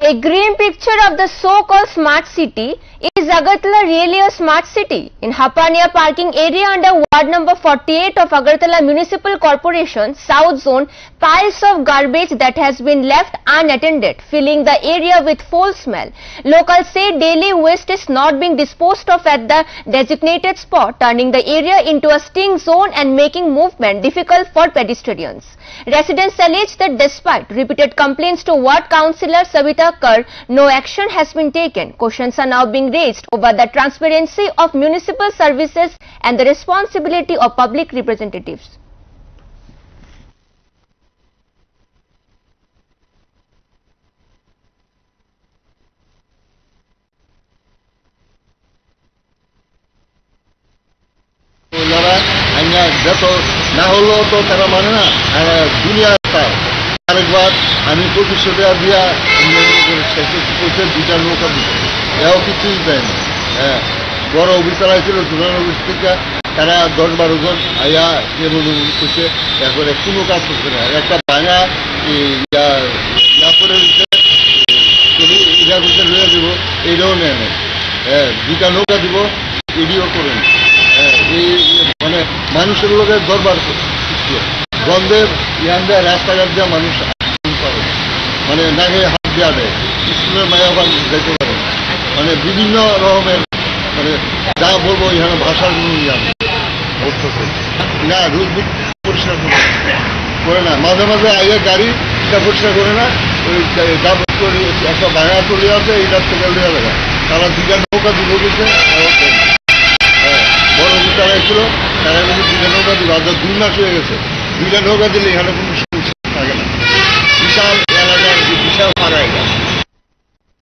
A green picture of the so-called smart city. Is Agartala really a smart city? In Hapania parking area under ward number 48 of Agartala Municipal Corporation, South Zone, piles of garbage that has been left unattended, filling the area with foul smell. Locals say daily waste is not being disposed of at the designated spot, turning the area into a sting zone and making movement difficult for pedestrians. Residents allege that despite repeated complaints to Ward Councillor Savita Kar, no action has been taken. Questions are now being raised over the transparency of municipal services and the responsibility of public representatives. না হলেও তো তারা মানে না দুনিয়া আরেকবার আমি প্রতিশ্রুতি দিয়া দুইটা নৌকা দিতে এও কিছুই দেয় না। হ্যাঁ, বড় অফিসার ছিল জোনাল অফিস থেকে, তারা 10-12 জন আইয়া করছে, এরপরে কোনো কাজ করছে না। একটা ভাঙা ইয়া করে ইয়া করতে লইয়া দিব, এইটাও নেয় না। হ্যাঁ, দুইটা নৌকা দিব, এডিও করেন। এই মানে মানুষের লোকে দরবার গন্ধে ইয়ান দেয়, রাস্তাঘাট দেওয়া মানুষ পারে, মানে নাকে হাত দেওয়া দেয়, স্কুলের মায়া যেতে পারে, মানে বিভিন্ন রকমের মানে যা বলবো এখানে ভাষার ইয়ান না, রোজ পরিষ্কার করে না। মাঝে মাঝে আইয়া গাড়ি এটা পরিষ্কার করে না, ওই একটা ভাঙা চলে আছে, এইটার থেকে লেগে দেখা তারা দুইটা নৌকা দিব গেছে। বড় তারা ছিল, তারা কিন্তু দুইটা নৌকা দিব, আর 2 মাস হয়ে গেছে। দুইটা নৌকা দিলে এখানে কোনো সমস্যা থাকে না। বিশাল এলাকার বিশাল